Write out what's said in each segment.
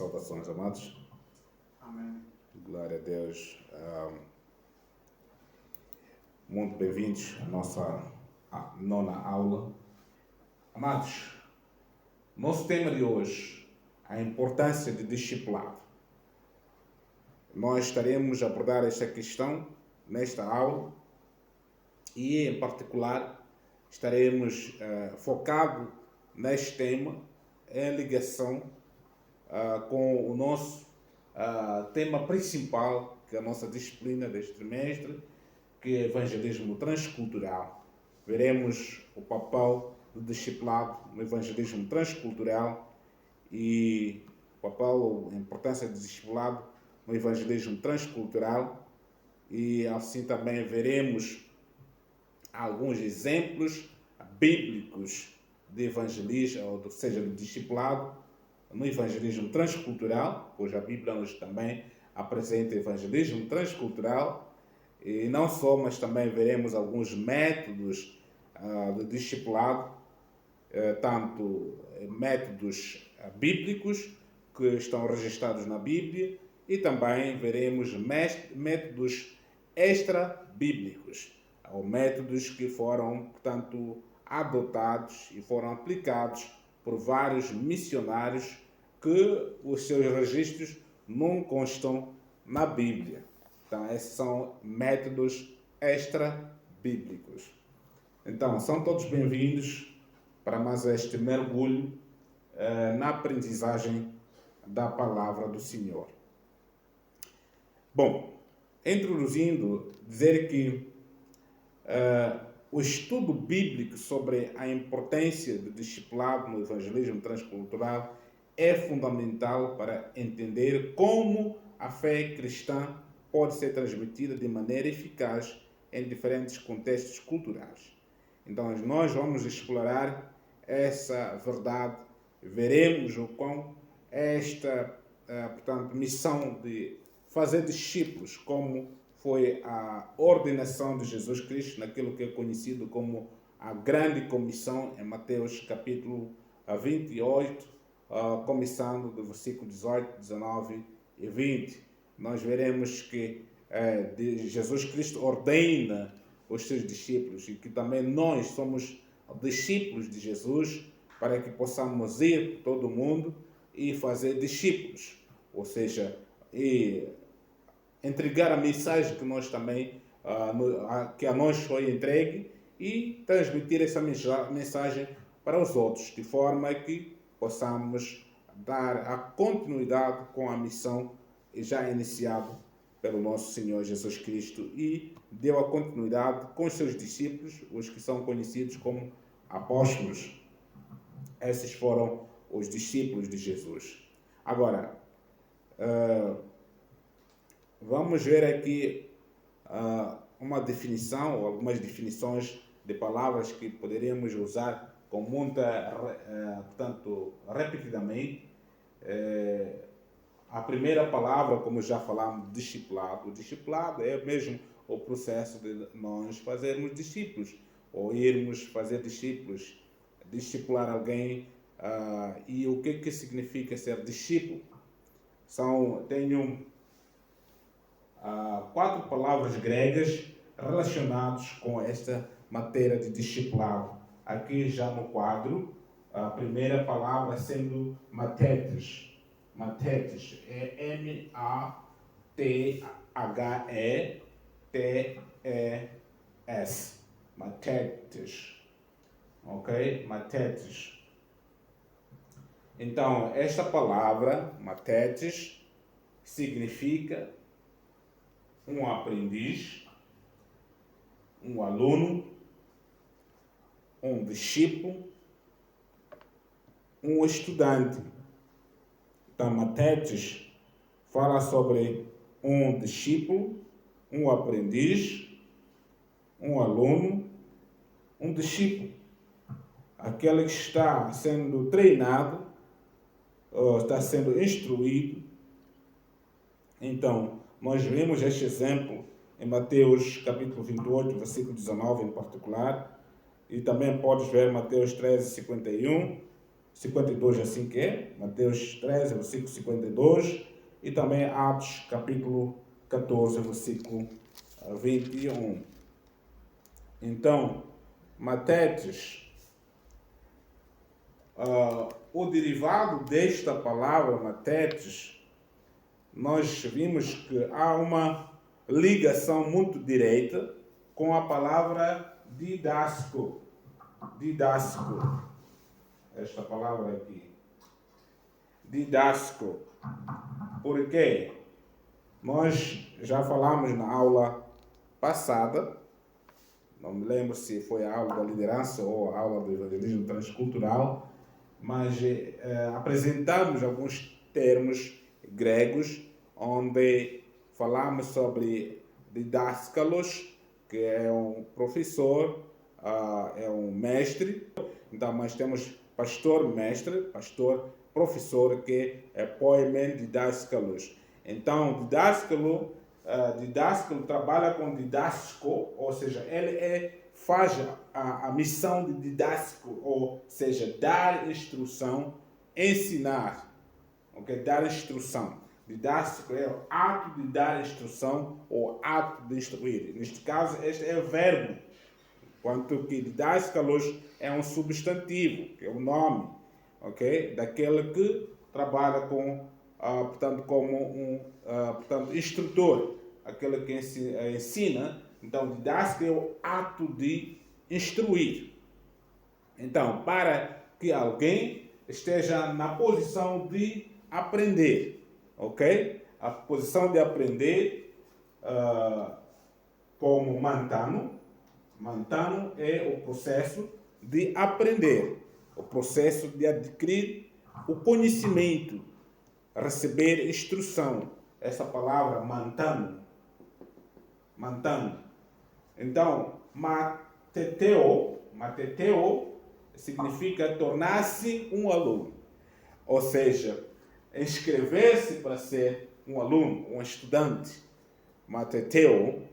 Saudações, amados. Amém. Glória a Deus. Muito bem-vindos à nossa nona aula. Amados, nosso tema de hoje, a importância de discipulado. Nós estaremos a abordar esta questão nesta aula e, em particular, estaremos focados neste tema em ligação com o nosso tema principal, que é a nossa disciplina deste trimestre, que é evangelismo transcultural. Veremos o papel do discipulado no evangelismo transcultural e o papel, a importância do discipulado no evangelismo transcultural, e assim também veremos alguns exemplos bíblicos de evangelismo, ou seja, do discipulado no evangelismo transcultural, pois a Bíblia nos também apresenta evangelismo transcultural, e não só, mas também veremos alguns métodos de discipulado, tanto métodos bíblicos que estão registrados na Bíblia, e também veremos métodos extra-bíblicos, ou métodos que foram, portanto, adotados e foram aplicados por vários missionários que os seus registros não constam na Bíblia. Então, esses são métodos extra-bíblicos. Então, são todos bem-vindos para mais este mergulho na aprendizagem da palavra do Senhor. Bom, introduzindo, dizer que o estudo bíblico sobre a importância do discipulado no evangelismo transcultural é fundamental para entender como a fé cristã pode ser transmitida de maneira eficaz em diferentes contextos culturais. Então, nós vamos explorar essa verdade, veremos o quão esta portanto, missão de fazer discípulos, como foi a ordenação de Jesus Cristo naquilo que é conhecido como a grande comissão em Mateus capítulo 28, começando do versículo 18, 19 e 20. Nós veremos que Jesus Cristo ordena os seus discípulos e que também nós somos discípulos de Jesus para que possamos ir por todo o mundo e fazer discípulos, ou seja, entregar a mensagem que nós também, que a nós foi entregue, e transmitir essa mensagem para os outros, de forma que possamos dar a continuidade com a missão já iniciada pelo nosso Senhor Jesus Cristo, e deu a continuidade com os seus discípulos, os que são conhecidos como apóstolos. Esses foram os discípulos de Jesus. Agora, vamos ver aqui uma definição, ou algumas definições de palavras que poderíamos usar com muita, portanto, repetidamente. A primeira palavra, como já falamos, discipulado. O discipulado é mesmo o processo de nós fazermos discípulos, ou irmos fazer discípulos, discipular alguém. E o que significa ser discípulo? Tenho 4 palavras gregas relacionadas com esta matéria de discipulado. Aqui já no quadro, a primeira palavra sendo mathetes. Mathetes é M-A-T-H-E-T-E-S. Mathetes. Ok? Mathetes. Então, esta palavra, mathetes, significa um aprendiz, um aluno, um discípulo, um estudante. Então, mathetes fala sobre um discípulo, um aprendiz, um aluno, um discípulo. Aquele que está sendo treinado, está sendo instruído. Então, nós vimos este exemplo em Mateus capítulo 28, versículo 19 em particular, e também podes ver Mateus 13, 51, 52 assim que é, Mateus 13, versículo 52, e também Atos, capítulo 14, versículo 21. Então, matetes, o derivado desta palavra matetes, nós vimos que há uma ligação muito direta com a palavra didasco. Didasco. Esta palavra aqui. Didasco. Por quê? Nós já falamos na aula passada, não me lembro se foi a aula da liderança ou a aula do evangelismo transcultural, mas apresentamos alguns termos gregos, onde falamos sobre didáscalos, que é um professor, é um mestre. Então, nós temos pastor-mestre, pastor-professor, que é poimen didáscalos. Então, didáscalo trabalha com didasco, ou seja, ele faz a missão de didasco, ou seja, dar instrução, ensinar, okay? Dar instrução. Didástico é o ato de dar instrução ou ato de instruir. Neste caso, este é o verbo, enquanto que didáscalos é um substantivo, que é o nome, okay? Daquele que trabalha com, portanto, como portanto, instrutor, aquele que ensina. Então, didático é o ato de instruir. Então, para que alguém esteja na posição de aprender, ok? A posição de aprender, como Mantano é o processo de aprender, o processo de adquirir o conhecimento, receber instrução. Essa palavra Mantano. Então, mateteo significa tornar-se um aluno, ou seja, inscrever-se para ser um aluno, um estudante. Mateteo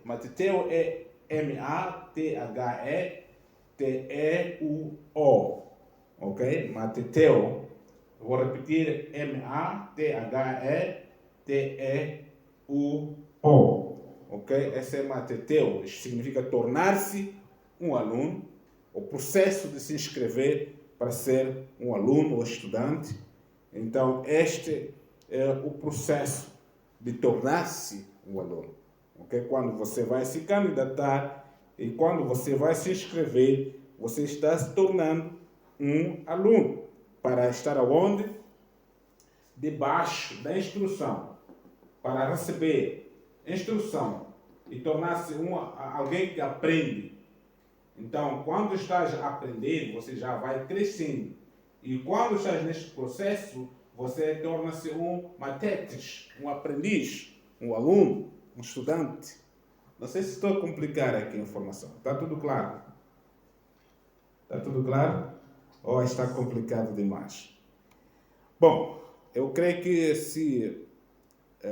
é M-A-T-H-E-T-E-U-O, ok? Mateteo, vou repetir, M-A-T-H-E-T-E-U-O, ok? Esse é mateteo, significa tornar-se um aluno, o processo de se inscrever para ser um aluno ou estudante. Então, este é o processo de tornar-se um aluno. Okay? Quando você vai se candidatar e quando você vai se inscrever, você está se tornando um aluno. Para estar aonde? Debaixo da instrução. Para receber instrução e tornar-se alguém que aprende. Então, quando estás a aprender, você já vai crescendo. E quando estás neste processo, você torna-se um matetes, um aprendiz, um aluno, um estudante. Não sei se estou a complicar aqui a informação. Está tudo claro? Está tudo claro? Ou está complicado demais? Bom, eu creio que se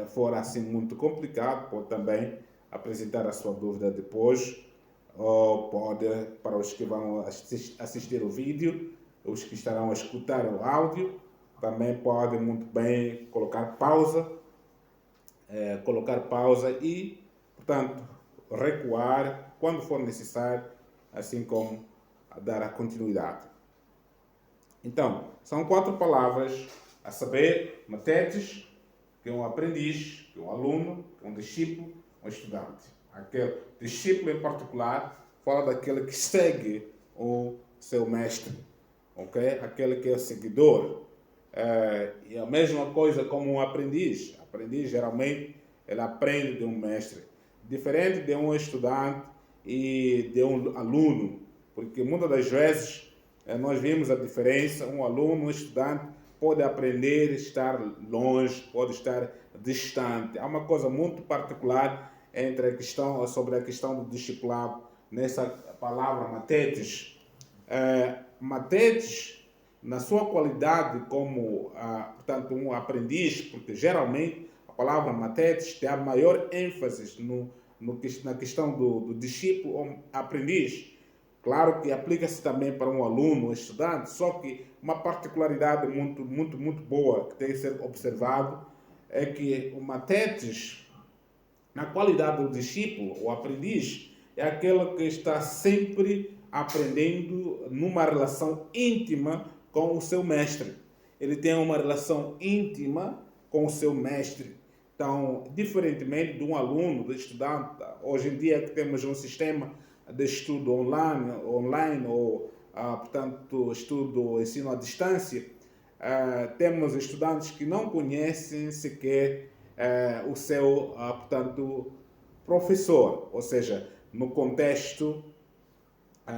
for assim muito complicado, pode também apresentar a sua dúvida depois, ou pode, para os que vão assistir o vídeo, os que estarão a escutar o áudio, também pode muito bem colocar pausa e, portanto, recuar quando for necessário, assim como dar a continuidade. Então, são 4 palavras, a saber, matetes, que é um aprendiz, que é um aluno, que é um discípulo, um estudante. Aquele discípulo em particular fala daquele que segue o seu mestre, ok? Aquele que é o seguidor. E a mesma coisa como um aprendiz. Aprendiz, geralmente, ele aprende de um mestre. Diferente de um estudante e de um aluno, porque muitas das vezes nós vimos a diferença. Um aluno, um estudante, pode aprender, estar longe, pode estar distante. Há uma coisa muito particular sobre a questão do discipulado, nessa palavra matetes. Matetes, na sua qualidade como, portanto, um aprendiz, porque geralmente a palavra matetes tem a maior ênfase na questão do discípulo ou aprendiz, Claro que aplica-se também para um aluno, um estudante, só que uma particularidade muito boa que tem que ser observado é que o matetes, na qualidade do discípulo, o aprendiz, é aquele que está sempre aprendendo numa relação íntima com o seu mestre. Ele tem uma relação íntima com o seu mestre. Então, diferentemente de um aluno, do estudante, hoje em dia que temos um sistema de estudo online ou, portanto, ensino à distância, temos estudantes que não conhecem sequer o seu, portanto, professor, ou seja, no contexto,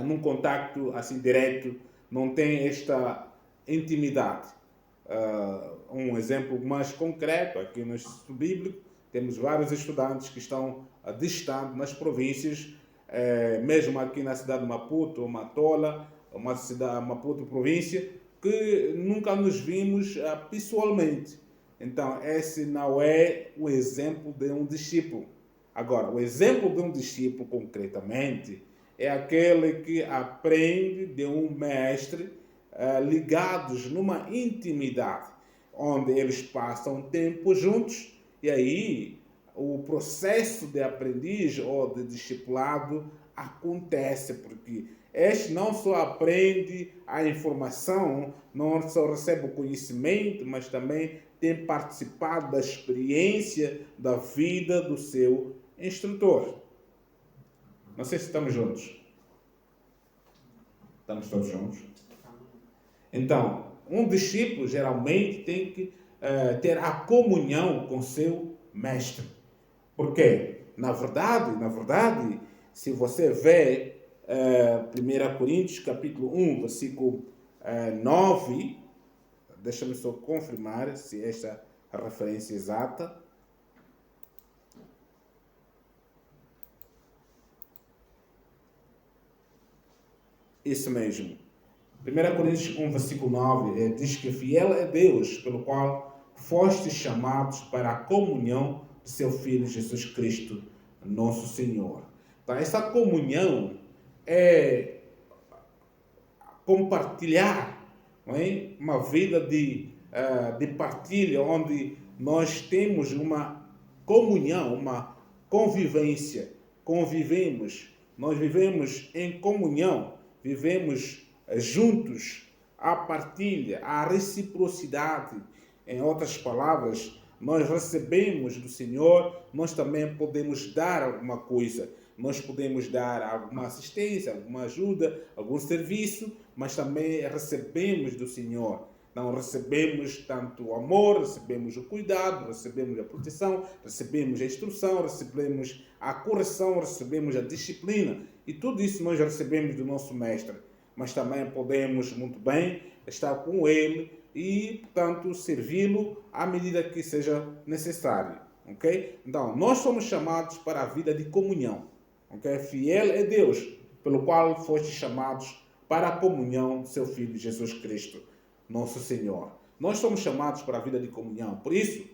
num contacto assim direto, não tem esta intimidade. Um exemplo mais concreto, aqui no Instituto Bíblico, temos vários estudantes que estão distantes nas províncias, mesmo aqui na cidade de Maputo, ou Matola, uma cidade, Maputo província, que nunca nos vimos pessoalmente. Então, esse não é o exemplo de um discípulo. Agora, o exemplo de um discípulo, concretamente, é aquele que aprende de um mestre ligados numa intimidade, onde eles passam tempo juntos e aí o processo de aprendiz ou de discipulado acontece, porque este não só aprende a informação, não só recebe o conhecimento, mas também tem participado da experiência da vida do seu instrutor. Não sei se estamos juntos. Estamos todos juntos? Então, um discípulo geralmente tem que ter a comunhão com seu mestre. Por quê? Na verdade, se você vê 1 Coríntios capítulo 1, versículo 9, deixa-me só confirmar se esta é a referência exata. Isso mesmo. 1 Coríntios 1, versículo 9, diz que fiel é Deus, pelo qual fostes chamados para a comunhão de seu Filho Jesus Cristo, nosso Senhor. Então, essa comunhão é compartilhar, não é? Uma vida de partilha, onde nós temos uma comunhão, uma convivência, convivemos, nós vivemos em comunhão, vivemos juntos, a partilha, a reciprocidade. Em outras palavras, nós recebemos do Senhor, nós também podemos dar alguma coisa. Nós podemos dar alguma assistência, alguma ajuda, algum serviço, mas também recebemos do Senhor. Então, recebemos tanto o amor, recebemos o cuidado, recebemos a proteção, recebemos a instrução, recebemos a correção, recebemos a disciplina. E tudo isso nós recebemos do nosso Mestre. Mas também podemos muito bem estar com Ele e, portanto, servi-lo à medida que seja necessário. Okay? Então, nós somos chamados para a vida de comunhão. Okay? Fiel é Deus, pelo qual fostes chamados para a comunhão do seu Filho Jesus Cristo, nosso Senhor. Nós somos chamados para a vida de comunhão. Por isso,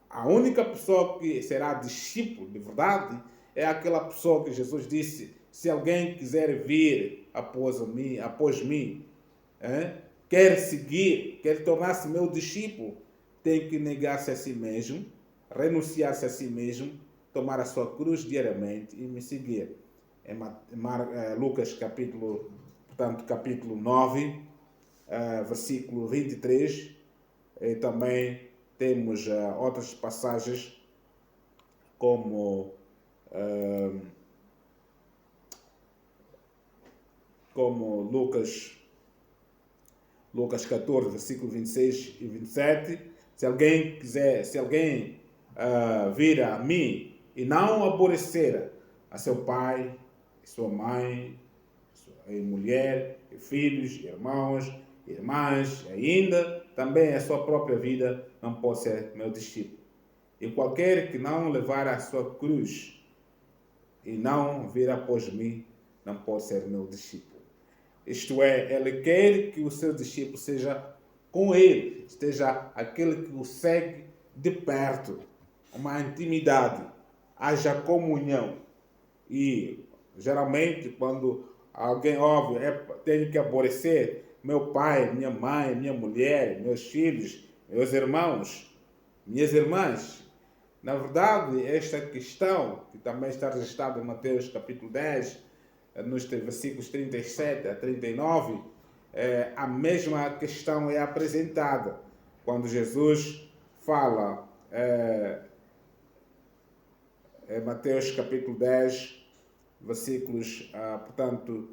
a única pessoa que será discípulo de verdade é aquela pessoa que Jesus disse: se alguém quiser vir após mim, quer seguir, quer tornar-se meu discípulo, tem que negar-se a si mesmo, renunciar-se a si mesmo, tomar a sua cruz diariamente e me seguir. Lucas capítulo 9, versículo 23, e também temos outras passagens como Lucas 14, versículo 26 e 27. Se alguém vir a mim e não aborrecer a seu pai, sua mãe, sua mulher, filhos, irmãos, irmãs, ainda também a sua própria vida, não pode ser meu discípulo. E qualquer que não levar a sua cruz e não vir após mim, não pode ser meu discípulo. Isto é, ele quer que o seu discípulo seja com ele, esteja aquele que o segue de perto, uma intimidade, haja comunhão. E geralmente quando alguém óbvio, tenho que aborrecer meu pai, minha mãe, minha mulher, meus filhos, meus irmãos, minhas irmãs. Na verdade, esta questão, que também está registrada em Mateus capítulo 10, nos versículos 37 a 39, a mesma questão é apresentada quando Jesus fala em Mateus capítulo 10, versículos, portanto,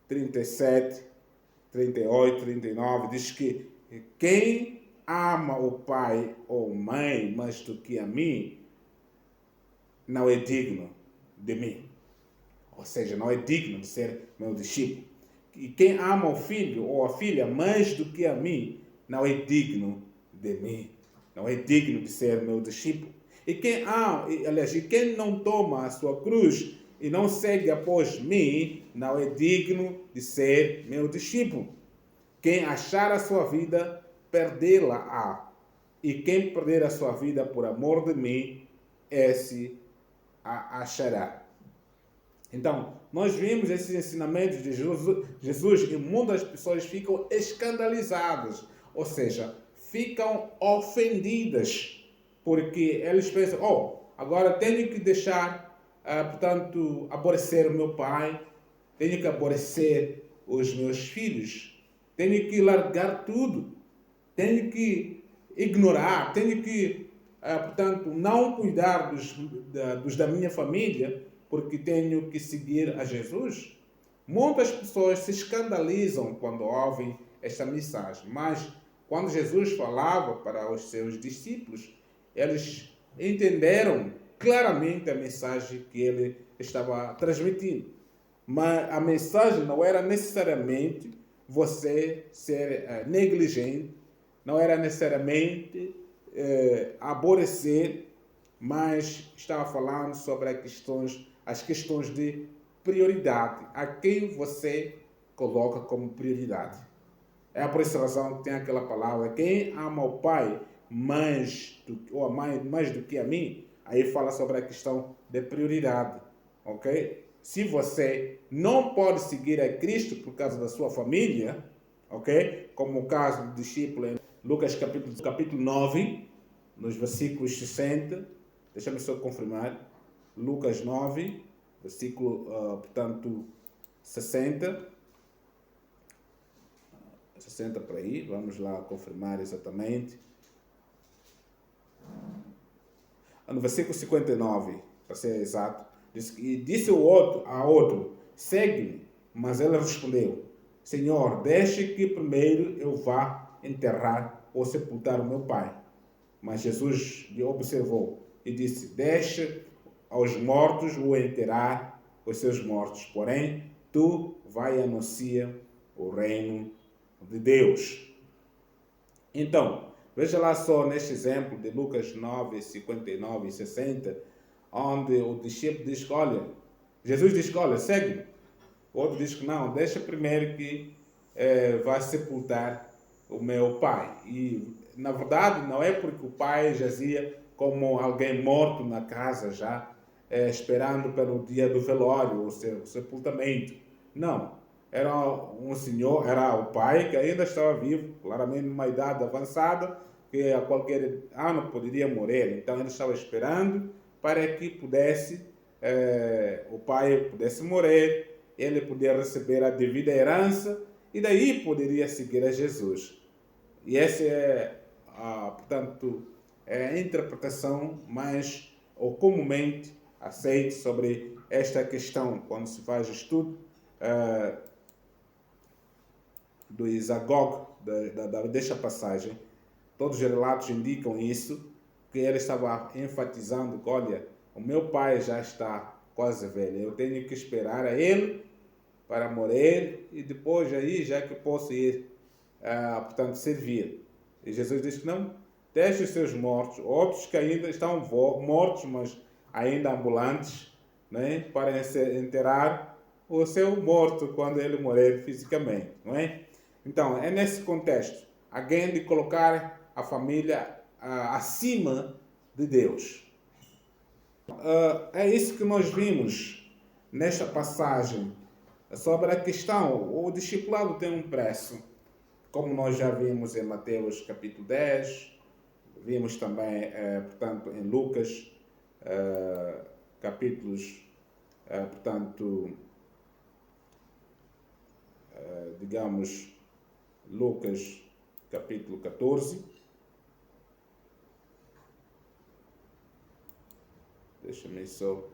37, 38, 39, diz que quem ama o pai ou mãe mais do que a mim, não é digno de mim. Ou seja, não é digno de ser meu discípulo. E quem ama o filho ou a filha mais do que a mim, não é digno de mim. Não é digno de ser meu discípulo. E quem não toma a sua cruz e não segue após mim, não é digno de ser meu discípulo. Quem achar a sua vida, perdê-la-á. E quem perder a sua vida por amor de mim, esse a achará. Então, nós vimos esses ensinamentos de Jesus e muitas pessoas ficam escandalizadas, ou seja, ficam ofendidas, porque eles pensam, agora tenho que deixar, portanto, aborrecer o meu pai, tenho que aborrecer os meus filhos, tenho que largar tudo, tenho que ignorar, tenho que, portanto, não cuidar dos da minha família, porque tenho que seguir a Jesus. Muitas pessoas se escandalizam quando ouvem esta mensagem, mas quando Jesus falava para os seus discípulos, eles entenderam claramente a mensagem que ele estava transmitindo. Mas a mensagem não era necessariamente você ser negligente, não era necessariamente aborrecer, mas estava falando sobre as questões de prioridade, a quem você coloca como prioridade. É por essa razão que tem aquela palavra, quem ama o pai ou a mãe mais do que a mim, aí fala sobre a questão de prioridade, ok? Se você não pode seguir a Cristo por causa da sua família, ok? Como o caso do discípulo em Lucas capítulo 9, nos versículos 60, deixa-me só confirmar, Lucas 9, versículo, portanto, 60 por aí, vamos lá confirmar exatamente. No versículo 59, para ser exato, disse o outro a outro, segue-me, mas ele respondeu, Senhor, deixe que primeiro eu vá enterrar ou sepultar o meu pai. Mas Jesus lhe observou e disse, deixe aos mortos o enterrar os seus mortos, porém, tu vai e anuncia o reino de Deus. Então, veja lá só neste exemplo de Lucas 9, 59 e 60, onde o discípulo diz, Jesus diz, segue-me. O outro diz que não, deixa primeiro que vai sepultar o meu pai. E, na verdade, não é porque o pai jazia como alguém morto na casa já, esperando pelo dia do velório, o seu sepultamento. Não. Era um senhor, era o pai que ainda estava vivo, claramente numa idade avançada, que a qualquer ano poderia morrer. Então ele estava esperando para que o pai pudesse morrer, ele poderia receber a devida herança e daí poderia seguir a Jesus. E essa é, portanto, a interpretação mais ou comumente aceita sobre esta questão quando se faz estudo do Isagog, desta passagem. Todos os relatos indicam isso, que ele estava enfatizando que, olha, o meu pai já está quase velho, eu tenho que esperar a ele para morrer e depois aí já que posso ir, portanto, servir. E Jesus diz que não, deixe os seus mortos, outros que ainda estão mortos, mas ainda ambulantes, né, para enterrar o seu morto quando ele morrer fisicamente, não é? Então, é nesse contexto, alguém de colocar a família acima de Deus. É isso que nós vimos nesta passagem Sobre a questão, o discipulado tem um preço, como nós já vimos em Mateus capítulo 10, vimos também, portanto, em Lucas, capítulos, portanto, digamos, Lucas capítulo 14. Deixa-me só.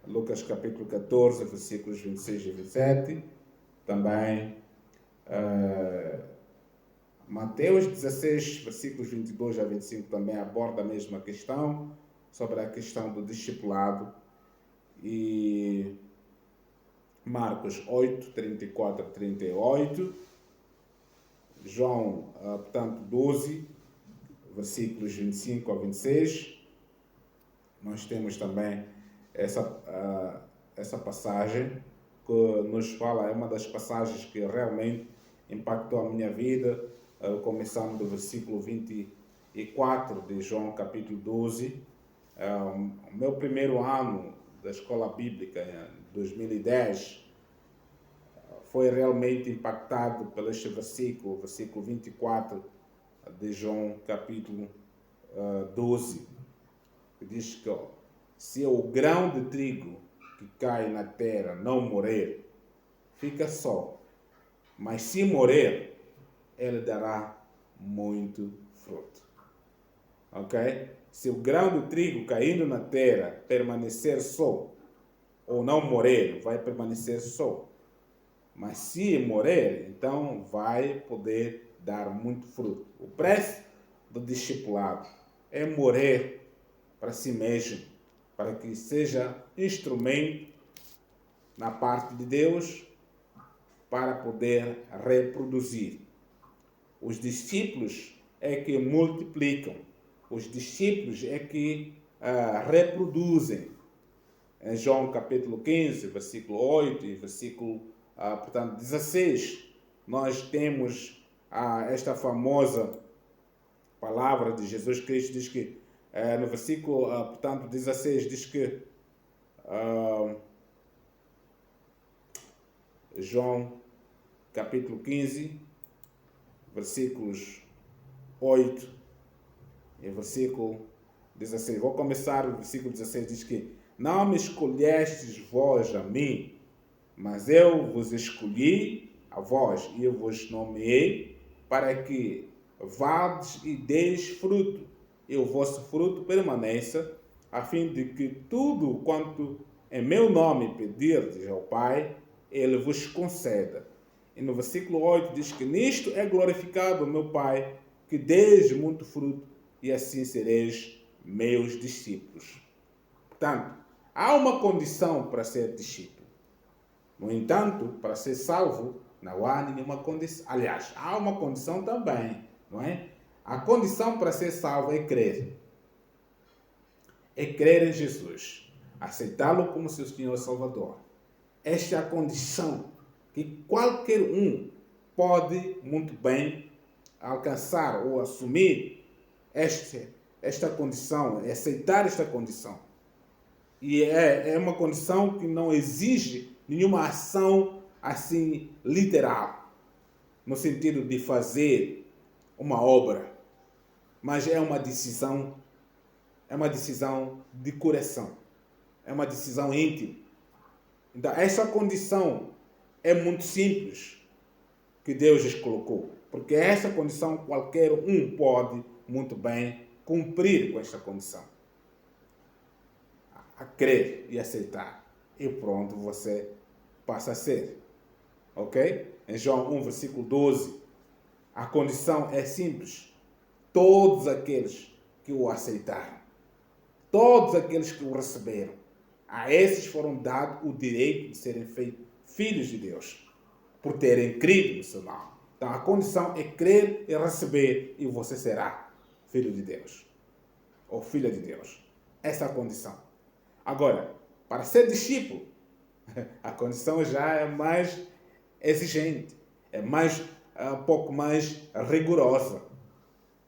Lucas capítulo 14, versículos 26 e 27. Também Mateus 16, versículos 22 a 25 também aborda a mesma questão, sobre a questão do discipulado. E Marcos 8, 34 a 38. João, portanto, 12, versículos 25 a 26. Nós temos também essa passagem que nos fala, é uma das passagens que realmente impactou a minha vida, começando do versículo 24 de João capítulo 12. O meu primeiro ano da escola bíblica, em 2010, foi realmente impactado pelo este versículo 24 de João capítulo 12, que diz que se o grão de trigo que cai na terra não morrer, fica só, mas se morrer, ele dará muito fruto. Ok? Se o grão de trigo caindo na terra permanecer só, ou não morrer, vai permanecer só. Mas se morrer, então vai poder dar muito fruto. O preço do discipulado é morrer para si mesmo, para que seja instrumento na parte de Deus para poder reproduzir. Os discípulos é que multiplicam, os discípulos é que reproduzem. Em João capítulo 15, versículo 8 e versículo portanto, 16, nós temos esta famosa palavra de Jesus Cristo, diz que no versículo, portanto, 16, diz que João capítulo 15, versículos 8 e versículo 16. Vou começar o versículo 16, diz que não me escolhestes vós a mim, mas eu vos escolhi a vós e eu vos nomeei para que vades e deis fruto, e o vosso fruto permaneça, a fim de que tudo quanto em meu nome pedirdes ao Pai, Ele vos conceda. E no versículo 8 diz que nisto é glorificado o meu Pai, que deis muito fruto, e assim sereis meus discípulos. Portanto, há uma condição para ser discípulo. No entanto, para ser salvo, não há nenhuma condição. Aliás, há uma condição também, não é? A condição para ser salvo é crer. É crer em Jesus. Aceitá-lo como seu Senhor e Salvador. Esta é a condição que qualquer um pode muito bem alcançar ou assumir esta condição, aceitar esta condição. E é uma condição que não exige nenhuma ação assim literal, no sentido de fazer uma obra, mas é uma decisão de coração, é uma decisão íntima. Então, essa condição é muito simples que Deus lhes colocou, porque essa condição qualquer um pode muito bem cumprir com esta condição. A crer e aceitar. E pronto, você passa a ser. Ok? Em João 1, versículo 12, a condição é simples. Todos aqueles que o aceitaram, todos aqueles que o receberam, a esses foram dados o direito de serem feitos filhos de Deus, por terem crido no seu nome. Então a condição é crer e receber, e você será filho de Deus, ou filha de Deus. Essa é a condição. Agora, para ser discípulo, a condição já é mais exigente, é um pouco mais rigorosa,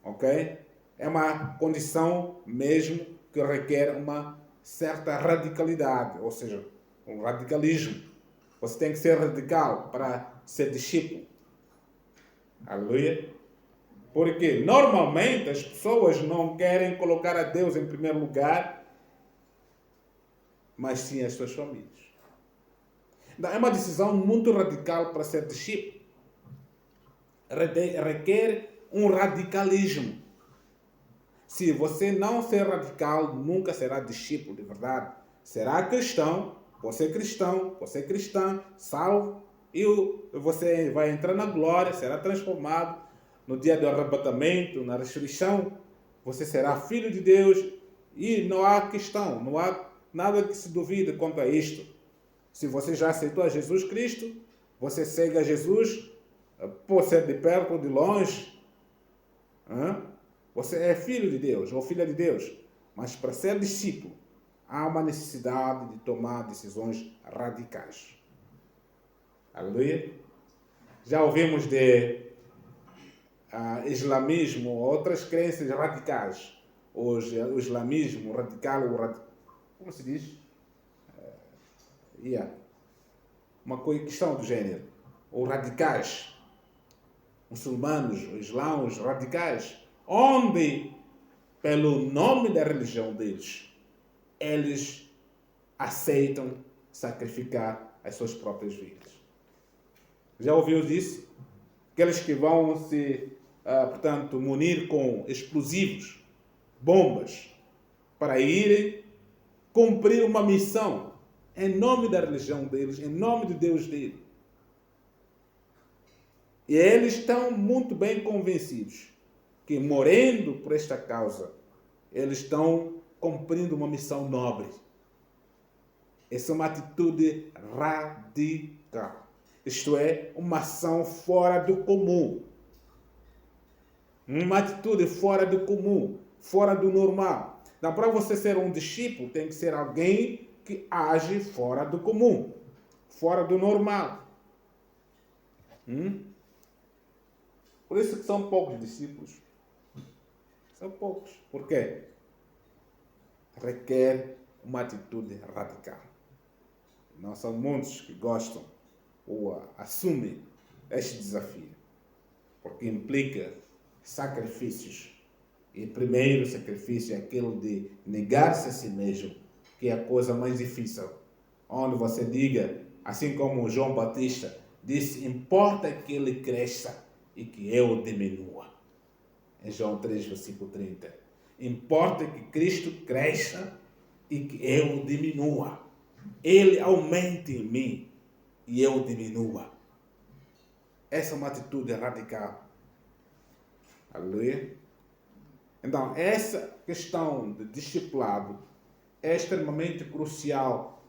ok? É uma condição mesmo que requer uma certa radicalidade, ou seja, um radicalismo. Você tem que ser radical para ser discípulo. Aleluia. Porque normalmente as pessoas não querem colocar a Deus em primeiro lugar, mas sim as suas famílias. Então, é uma decisão muito radical para ser discípulo. Requer um radicalismo. Se você não ser radical, nunca será discípulo de verdade. Será cristão, você cristã, salvo, e você vai entrar na glória, será transformado no dia do arrebatamento, na ressurreição. Você será filho de Deus e não há questão, não há nada que se duvide quanto a isto. Se você já aceitou a Jesus Cristo, você segue a Jesus, pode ser de perto ou de longe. Você é filho de Deus ou filha de Deus. Mas para ser discípulo, há uma necessidade de tomar decisões radicais. Aleluia. Já ouvimos de islamismo, outras crenças radicais. O islamismo radical, como se diz? Uma questão do gênero. Os radicais, muçulmanos, islãos radicais, onde, pelo nome da religião deles, eles aceitam sacrificar as suas próprias vidas. Já ouviu disso? Aqueles que vão se, portanto, munir com explosivos, bombas, para irem cumprir uma missão em nome da religião deles, em nome de Deus dele. E eles estão muito bem convencidos que, morrendo por esta causa, eles estão cumprindo uma missão nobre. Essa é uma atitude radical. Isto é, uma ação fora do comum. Uma atitude fora do comum, fora do normal. Então, para você ser um discípulo, tem que ser alguém que age fora do comum, fora do normal. Por isso que são poucos discípulos. São poucos. Por quê? Requer uma atitude radical. Não são muitos que gostam ou assumem este desafio, porque implica sacrifícios. E o primeiro sacrifício é aquele de negar-se a si mesmo, que é a coisa mais difícil. Onde você diga, assim como João Batista disse, importa que ele cresça e que eu diminua. Em João 3, versículo 30. Importa que Cristo cresça e que eu diminua. Ele aumente em mim e eu diminua. Essa é uma atitude radical. Aleluia. Então, essa questão de discipulado é extremamente crucial.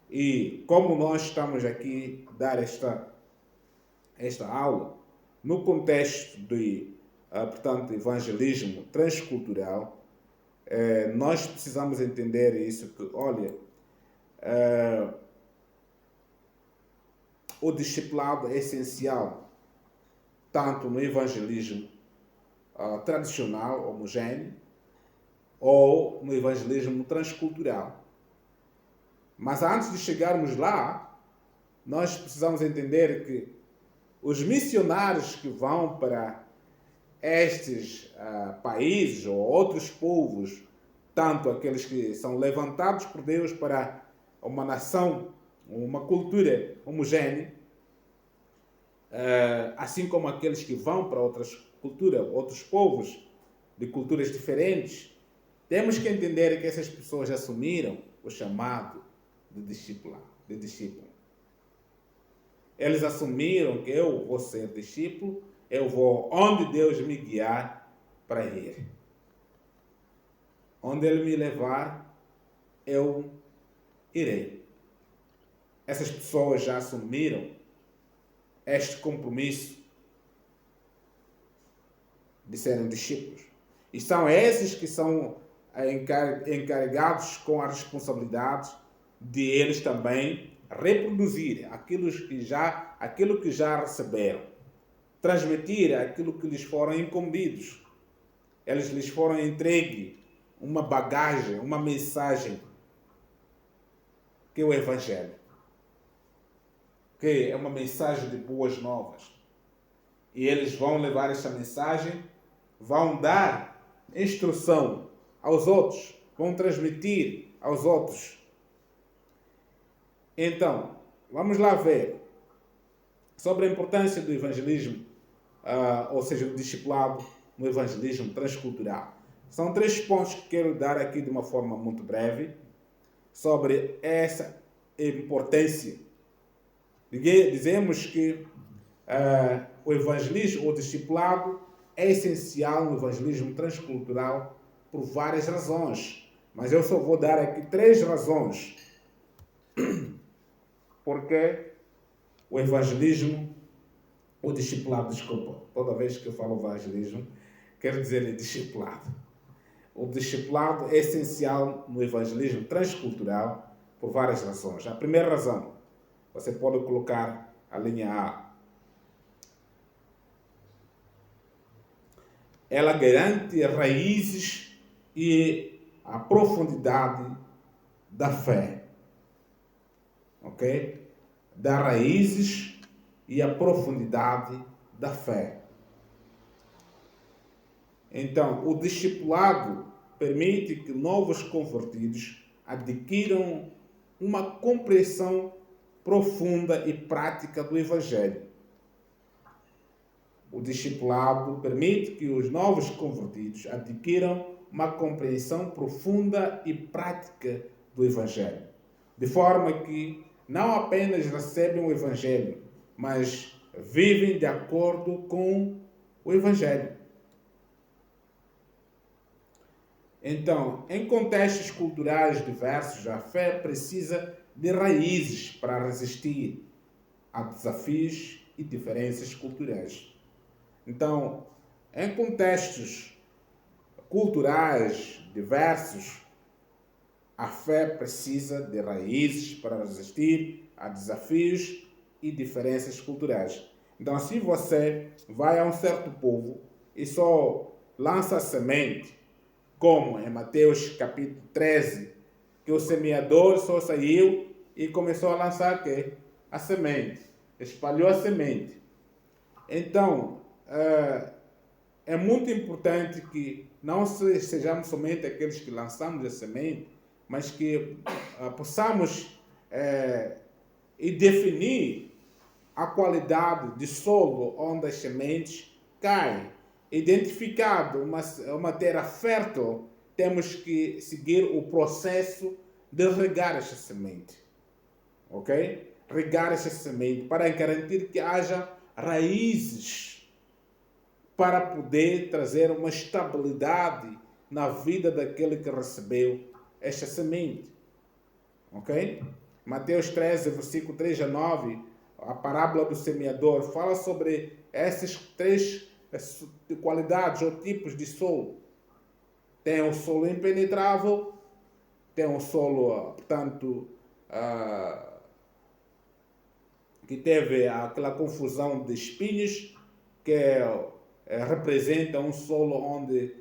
E como nós estamos aqui a dar esta aula, no contexto de, portanto, evangelismo transcultural, nós precisamos entender isso, que, olha, o discipulado é essencial, tanto no evangelismo tradicional, homogêneo, ou no evangelismo transcultural. Mas antes de chegarmos lá, nós precisamos entender que os missionários que vão para estes países ou outros povos, tanto aqueles que são levantados por Deus para uma nação, uma cultura homogênea, assim como aqueles que vão para outras culturas, outros povos de culturas diferentes, temos que entender que essas pessoas assumiram o chamado de discípulo. Eles assumiram que eu vou ser discípulo, eu vou onde Deus me guiar para ir. Onde Ele me levar, eu irei. Essas pessoas já assumiram este compromisso de serem discípulos. E são esses que são encarregados com a responsabilidade de eles também reproduzir aquilo que já receberam, transmitir aquilo que lhes foram incumbidos. Eles lhes foram entregue uma bagagem, uma mensagem, que é o Evangelho. que é uma mensagem de boas novas. E eles vão levar essa mensagem, vão dar instrução aos outros, vão transmitir aos outros. Então, vamos lá ver sobre a importância do evangelismo, ou seja, do discipulado no evangelismo transcultural. São 3 pontos que quero dar aqui de uma forma muito breve sobre essa importância. Dizemos que o evangelismo, o discipulado, é essencial no evangelismo transcultural por várias razões. Mas eu só vou dar aqui 3 razões porque o evangelismo, o discipulado, desculpa, toda vez que eu falo evangelismo, quero dizer discipulado. O discipulado é essencial no evangelismo transcultural por várias razões. A primeira razão, você pode colocar a linha A. Ela garante raízes e a profundidade da fé. Ok? Dá raízes e a profundidade da fé. Então, o discipulado permite que novos convertidos adquiram uma compreensão profunda e prática do Evangelho. O discipulado permite que os novos convertidos adquiram uma compreensão profunda e prática do Evangelho, de forma que não apenas recebem o Evangelho, mas vivem de acordo com o Evangelho. Então, em contextos culturais diversos, a fé precisa de raízes para resistir a desafios e diferenças culturais. Então, em contextos culturais diversos, a fé precisa de raízes para resistir a desafios e diferenças culturais. Então, se você vai a um certo povo e só lança semente, como em Mateus capítulo 13, que o semeador só saiu e começou a lançar a semente, espalhou a semente. Então, é muito importante que não sejamos somente aqueles que lançamos a semente, mas que possamos definir a qualidade de solo onde as sementes caem. Identificado uma terra fértil, temos que seguir o processo de regar essa semente. Ok? Regar essa semente para garantir que haja raízes para poder trazer uma estabilidade na vida daquele que recebeu esta semente. Ok? Mateus 13, versículo 3 a 9, a parábola do semeador, fala sobre essas 3 qualidades ou tipos de solo. Tem o solo impenetrável, tem o solo, portanto, que teve aquela confusão de espinhos, que representa um solo onde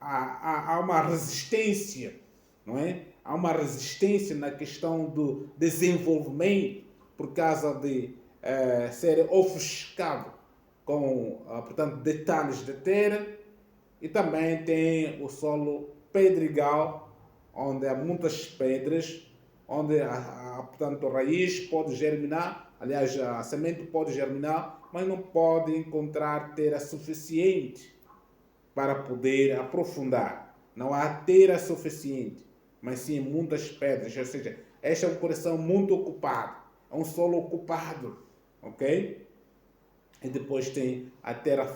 há uma resistência, não é? Há uma resistência na questão do desenvolvimento por causa de ser ofuscado com, portanto, detalhes de terra. E também tem o solo pedregal, onde há muitas pedras, onde portanto, a raiz pode germinar, aliás, a semente pode germinar, mas não pode encontrar terra suficiente para poder aprofundar. Não há terra suficiente, mas sim muitas pedras, ou seja, este é um coração muito ocupado, é um solo ocupado, ok? E depois tem a terra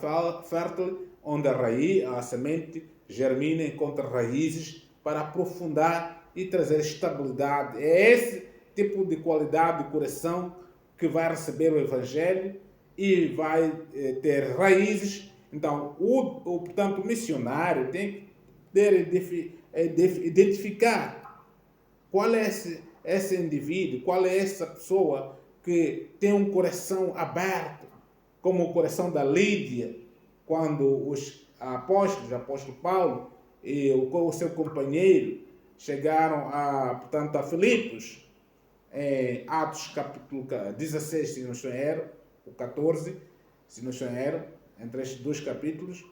fértil, onde a semente germina, encontra raízes para aprofundar e trazer estabilidade. É esse tipo de qualidade de coração que vai receber o Evangelho e vai ter raízes. Então, portanto, o missionário tem que identificar qual é esse indivíduo, qual é essa pessoa que tem um coração aberto, como o coração da Lídia, quando os apóstolos, o apóstolo Paulo e o seu companheiro chegaram portanto, a Filipos. em Atos capítulo 16, se não estou em erro, o 14, se não estou em erro, entre estes dois capítulos.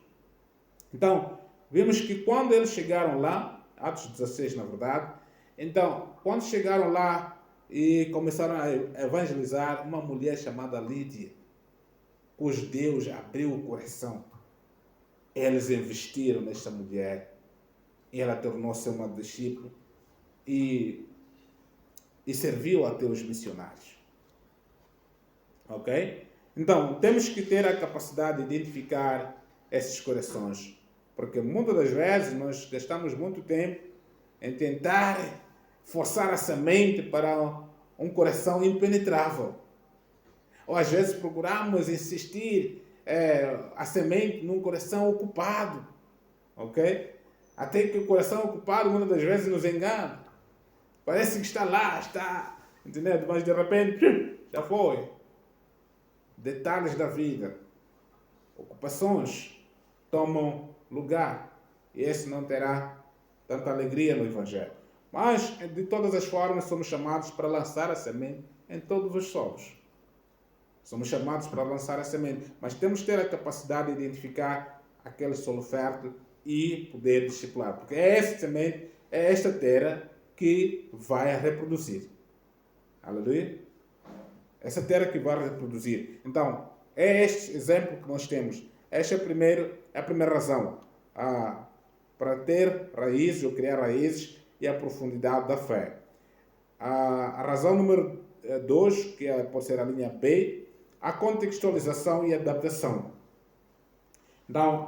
Então, vimos que quando eles chegaram lá, Atos 16 na verdade, então, quando chegaram lá e começaram a evangelizar, uma mulher chamada Lídia, cujo Deus abriu o coração, eles investiram nesta mulher e ela tornou-se uma discípula e serviu até os missionários. Ok? Então, temos que ter a capacidade de identificar esses corações, porque muitas das vezes nós gastamos muito tempo em tentar forçar a semente para um coração impenetrável. Ou às vezes procuramos insistir a semente num coração ocupado. Ok? Até que o coração ocupado muitas das vezes nos engana. Parece que está lá, está, entendeu? Mas de repente, já foi. Detalhes da vida, ocupações tomam lugar. E esse não terá tanta alegria no Evangelho. Mas, de todas as formas, somos chamados para lançar a semente em todos os solos. Somos chamados para lançar a semente. Mas temos que ter a capacidade de identificar aquele solo fértil e poder discipular. Porque é essa semente, é esta terra que vai reproduzir. Aleluia? Essa terra que vai reproduzir. Então, é este exemplo que nós temos. Esta é a primeira razão. Para ter raízes ou criar raízes e a profundidade da fé. A razão número 2, que pode ser a linha B, a contextualização e adaptação. Então,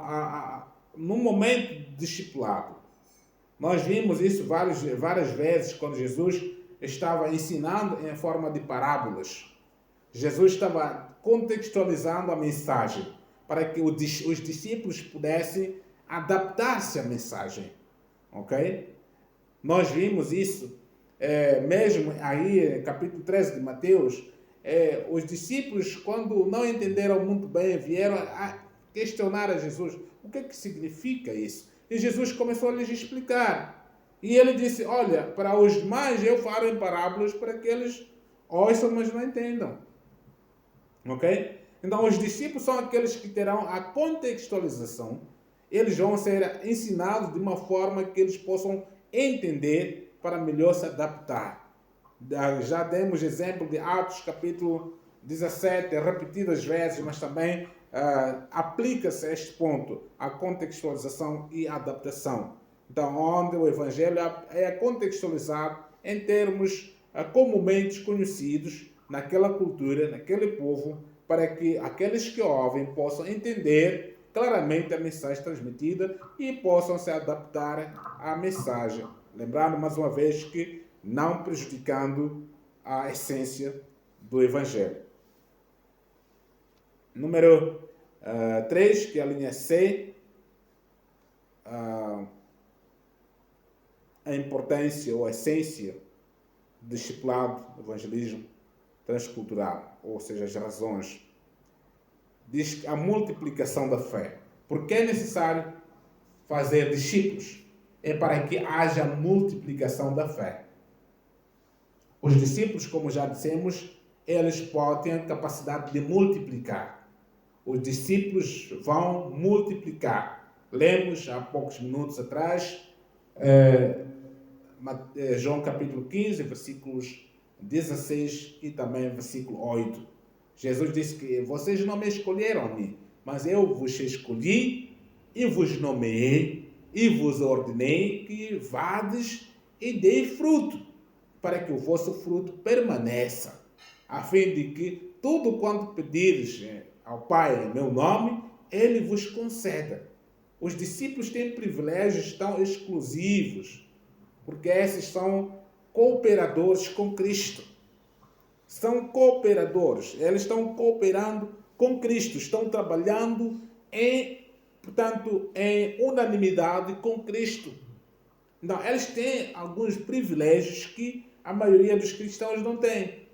no momento discipulado, nós vimos isso várias vezes quando Jesus estava ensinando em forma de parábolas. Jesus estava contextualizando a mensagem para que os discípulos pudessem adaptar-se à mensagem. Ok? Nós vimos isso mesmo aí, capítulo 13 de Mateus. Os discípulos, quando não entenderam muito bem, vieram a questionar a Jesus. O que é que significa isso? E Jesus começou a lhes explicar. E ele disse, olha, para os demais eu falo em parábolas para que eles ouçam, mas não entendam. Ok? Então, os discípulos são aqueles que terão a contextualização. Eles vão ser ensinados de uma forma que eles possam entender para melhor se adaptar. Já demos exemplo de Atos capítulo 17, repetidas vezes, mas também aplica-se a este ponto, a contextualização e a adaptação. Então, onde o Evangelho é contextualizado em termos comumente conhecidos naquela cultura, naquele povo, para que aqueles que ouvem possam entender claramente a mensagem transmitida e possam se adaptar à mensagem. Lembrando mais uma vez que não prejudicando a essência do Evangelho. Número 3, que é a linha C, a importância ou a essência do discipulado, do evangelismo transcultural, ou seja, as razões. Diz a multiplicação da fé. Por que é necessário fazer discípulos? É para que haja multiplicação da fé. Os discípulos, como já dissemos, eles podem ter a capacidade de multiplicar. Os discípulos vão multiplicar. Lemos há poucos minutos atrás, João capítulo 15, versículos 16 e também versículo 8. Jesus disse que vocês não me escolheram a mim, mas eu vos escolhi e vos nomeei e vos ordenei que vades e dei fruto, para que o vosso fruto permaneça, a fim de que tudo quanto pedires ao Pai em meu nome, Ele vos conceda. Os discípulos têm privilégios tão exclusivos, porque esses são cooperadores com Cristo. São cooperadores, eles estão cooperando com Cristo, estão trabalhando em unanimidade com Cristo. Então, eles têm alguns privilégios que a maioria dos cristãos não tem.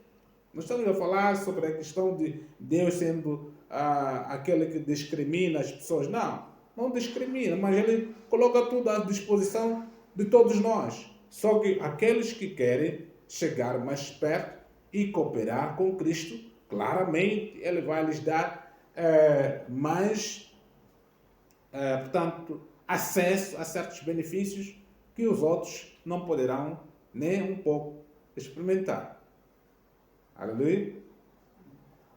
Nós estamos a falar sobre a questão de Deus sendo aquele que discrimina as pessoas. Não discrimina, mas Ele coloca tudo à disposição de todos nós. Só que aqueles que querem chegar mais perto e cooperar com Cristo. Claramente, Ele vai lhes dar mais, portanto, acesso a certos benefícios que os outros não poderão nem um pouco experimentar. Aleluia.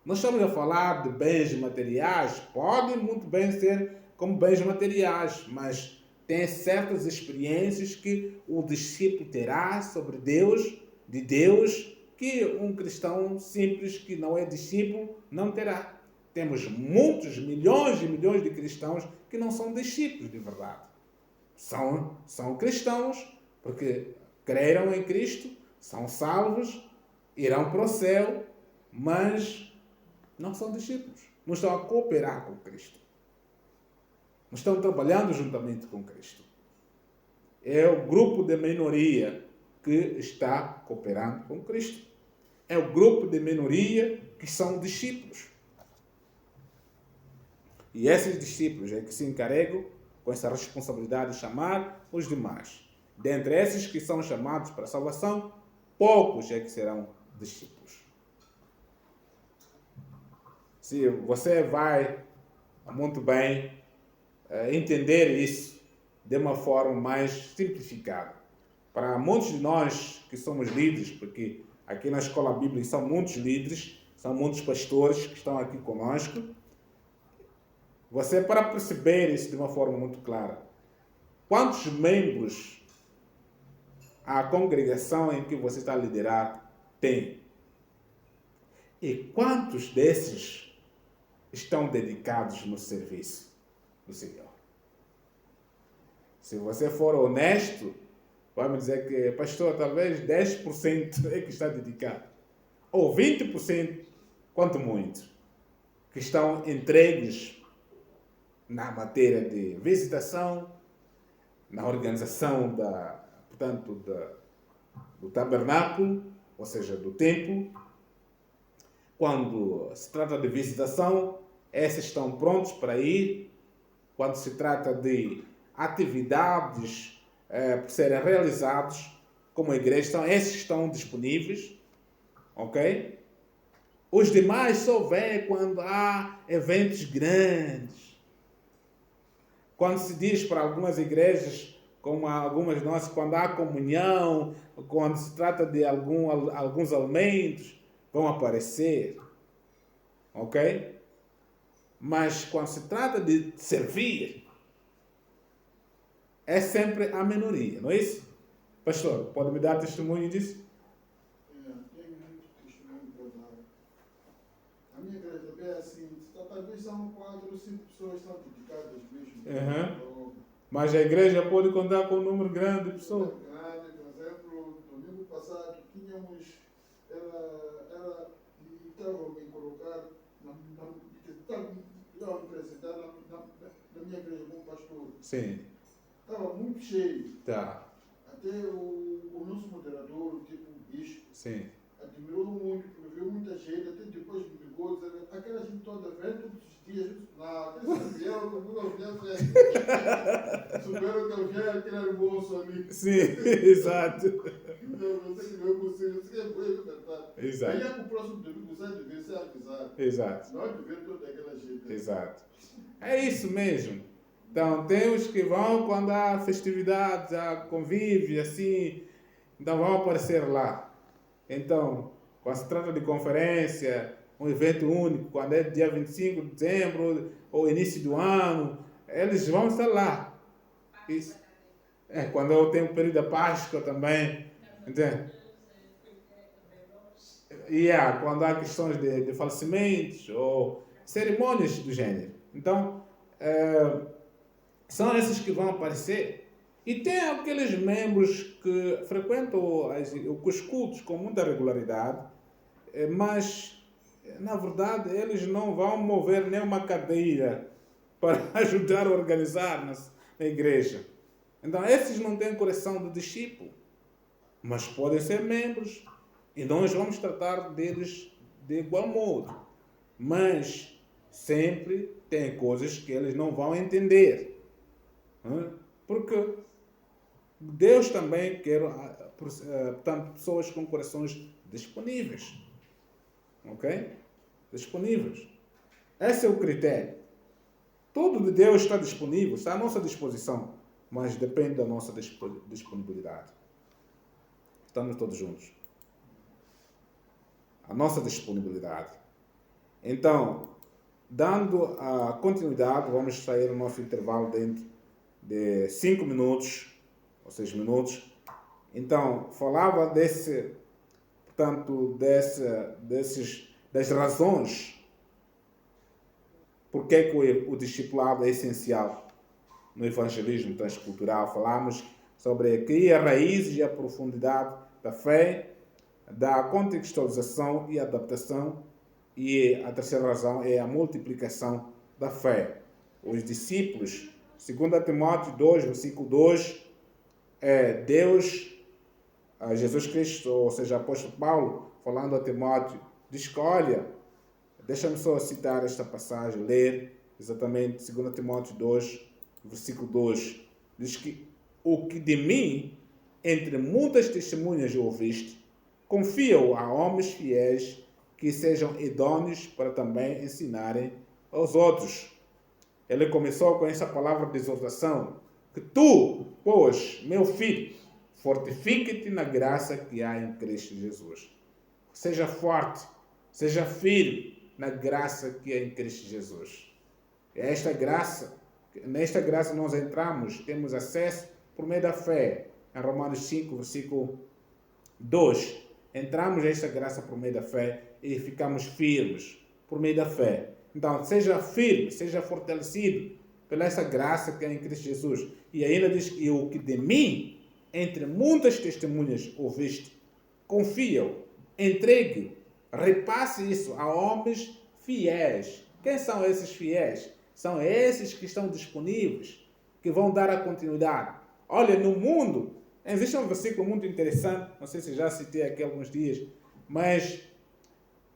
Nós estamos a falar de bens materiais, podem muito bem ser como bens materiais, mas tem certas experiências que o discípulo terá sobre Deus, de Deus, que um cristão simples que não é discípulo não terá. Temos muitos, milhões e milhões de cristãos que não são discípulos de verdade. São cristãos porque creram em Cristo, são salvos, irão para o céu, mas não são discípulos. Não estão a cooperar com Cristo. Não estão trabalhando juntamente com Cristo. É o grupo de minoria que está cooperando com Cristo. É o grupo de minoria que são discípulos. E esses discípulos é que se encarregam com essa responsabilidade de chamar os demais. Dentre esses que são chamados para a salvação, poucos é que serão discípulos. Se você vai muito bem entender isso de uma forma mais simplificada. Para muitos de nós que somos líderes, porque aqui na Escola Bíblica são muitos líderes, são muitos pastores que estão aqui conosco, você, para perceber isso de uma forma muito clara, quantos membros a congregação em que você está a liderar tem? E quantos desses estão dedicados no serviço do Senhor? Se você for honesto, vai me dizer que, pastor, talvez 10% é que está dedicado. Ou 20%, quanto muito, que estão entregues na matéria de visitação, na organização do tabernáculo, ou seja, do templo. Quando se trata de visitação, esses estão prontos para ir. Quando se trata de atividades por serem realizados como igreja, esses estão disponíveis. Ok? Os demais só vêm quando há eventos grandes. Quando se diz para algumas igrejas, como algumas nossas, quando há comunhão, quando se trata de alguns alimentos, vão aparecer. Ok? Mas quando se trata de servir, é sempre a minoria, não é isso? Pastor, pode me dar testemunho disso? Tenho muito testemunho para dar. A minha igreja também é assim, talvez são 4 ou 5 pessoas que estão dedicadas mesmo. Mas a igreja pode contar com um número grande de pessoas. Grande, por exemplo, domingo passado tínhamos, estavam me colocar, estavam me apresentar na minha igreja como pastor. Sim. Estava muito cheio. Tá. Até o nosso moderador, tipo o bispo, sim, admirou muito, porque viu muita gente, até depois me ligou, dizendo, aquela gente toda vem todos os dias, não, aqueles vieram, como não vieram, souberam que eu vieram aquele almoço ali. Sim, exato. Não sei que não é possível, isso que é verdade. Exato. Aí é que o próximo domingo você deve ser avisado. Exato. Não é de ver toda aquela gente. Exato. É isso mesmo. Então, tem os que vão quando há festividades, há convívio, assim, então vão aparecer lá. Então, quando se trata de conferência, um evento único, quando é dia 25 de dezembro ou início do ano, eles vão estar lá. Isso. Quando eu tenho o período da Páscoa também, entende? Quando há questões de falecimentos ou cerimônias do gênero. Então, são esses que vão aparecer. E tem aqueles membros que frequentam os cultos com muita regularidade, mas, na verdade, eles não vão mover nenhuma cadeira para ajudar a organizar na igreja. Então, esses não têm coração de discípulo, mas podem ser membros. E nós vamos tratar deles de igual modo. Mas sempre tem coisas que eles não vão entender. Porque Deus também quer portanto, pessoas com corações disponíveis. Ok? Disponíveis. Esse é o critério. Tudo de Deus está disponível, está à nossa disposição, mas depende da nossa disponibilidade. Estamos todos juntos. A nossa disponibilidade. Então, dando a continuidade, vamos sair no nosso intervalo dentro de 5 minutos ou 6 minutos. Então, falava das razões por que o discipulado é essencial no evangelismo transcultural. Falamos sobre a raiz e a profundidade da fé, da contextualização e adaptação, e a terceira razão é a multiplicação da fé. Os discípulos, 2 Timóteo 2, versículo 2, Jesus Cristo, ou seja, o apóstolo Paulo, falando a Timóteo, diz que, olha, deixa-me só citar esta passagem, ler exatamente 2 Timóteo 2, versículo 2, diz que o que de mim, entre muitas testemunhas ouviste, confia-o a homens fiéis que sejam idôneos para também ensinarem aos outros. Ele começou com essa palavra de exortação, que tu, pois, meu filho, fortifica-te na graça que há em Cristo Jesus. Seja forte, seja firme na graça que há em Cristo Jesus. Nesta graça nós entramos, temos acesso por meio da fé. Em Romanos 5, versículo 2, entramos nesta graça por meio da fé e ficamos firmes por meio da fé. Então, seja firme, seja fortalecido pela essa graça que há em Cristo Jesus. E ainda diz que o que de mim, entre muitas testemunhas ouviste, confia-o, entregue-o, repasse isso a homens fiéis. Quem são esses fiéis? São esses que estão disponíveis, que vão dar a continuidade. Olha, no mundo, existe um versículo muito interessante, não sei se já citei aqui alguns dias, mas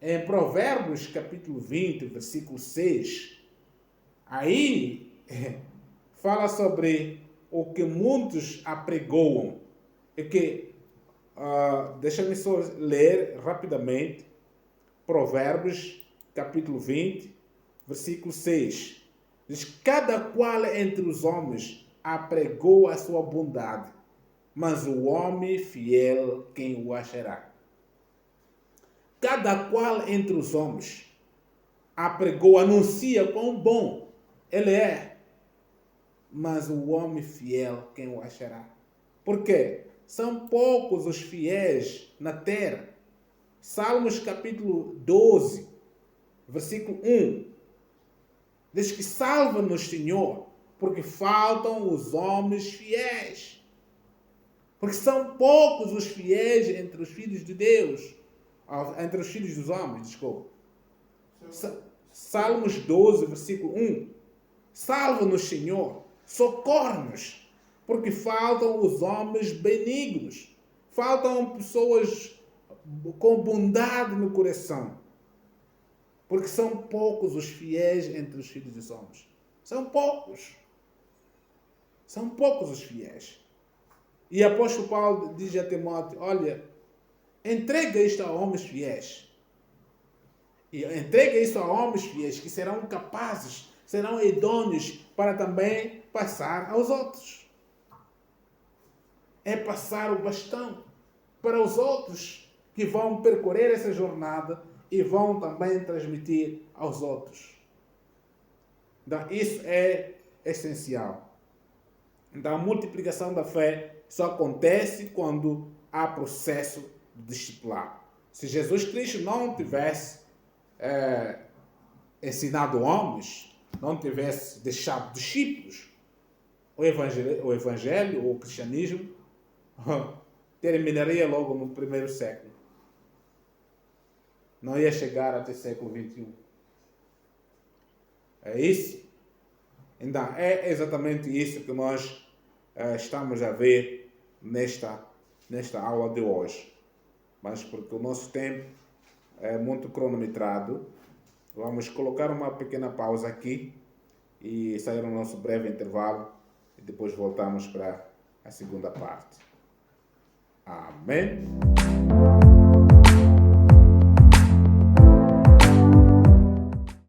em Provérbios capítulo 20, versículo 6, aí fala sobre o que muitos apregoam. E que, deixa-me só ler rapidamente, Provérbios capítulo 20, versículo 6. Diz: cada qual entre os homens apregou a sua bondade, mas o homem fiel quem o achará. Cada qual entre os homens apregou, anuncia quão bom ele é, mas o homem fiel quem o achará. Por quê? São poucos os fiéis na terra. Salmos capítulo 12, versículo 1. Diz que salva-nos, Senhor, porque faltam os homens fiéis. Porque são poucos os fiéis entre os filhos de Deus, entre os filhos dos homens, desculpa. Salmos 12, versículo 1. Salva-nos, Senhor, socorre-nos, porque faltam os homens benignos. Faltam pessoas com bondade no coração. Porque são poucos os fiéis entre os filhos dos homens. São poucos. São poucos os fiéis. E o apóstolo Paulo diz a Timóteo, olha, entrega isto a homens fiéis. E entrega isso a homens fiéis que serão capazes, serão idôneos para também passar aos outros. É passar o bastão para os outros que vão percorrer essa jornada e vão também transmitir aos outros. Então, isso é essencial. Então, a multiplicação da fé só acontece quando há processo de discipulado. Se Jesus Cristo não tivesse ensinado homens, não tivesse deixado discípulos, o evangelho ou o cristianismo terminaria logo no primeiro século. Não ia chegar até o século XXI. É isso? Então, é exatamente isso que nós estamos a ver nesta aula de hoje. Mas porque o nosso tempo é muito cronometrado, vamos colocar uma pequena pausa aqui e sair no nosso breve intervalo e depois voltamos para a segunda parte. Amém.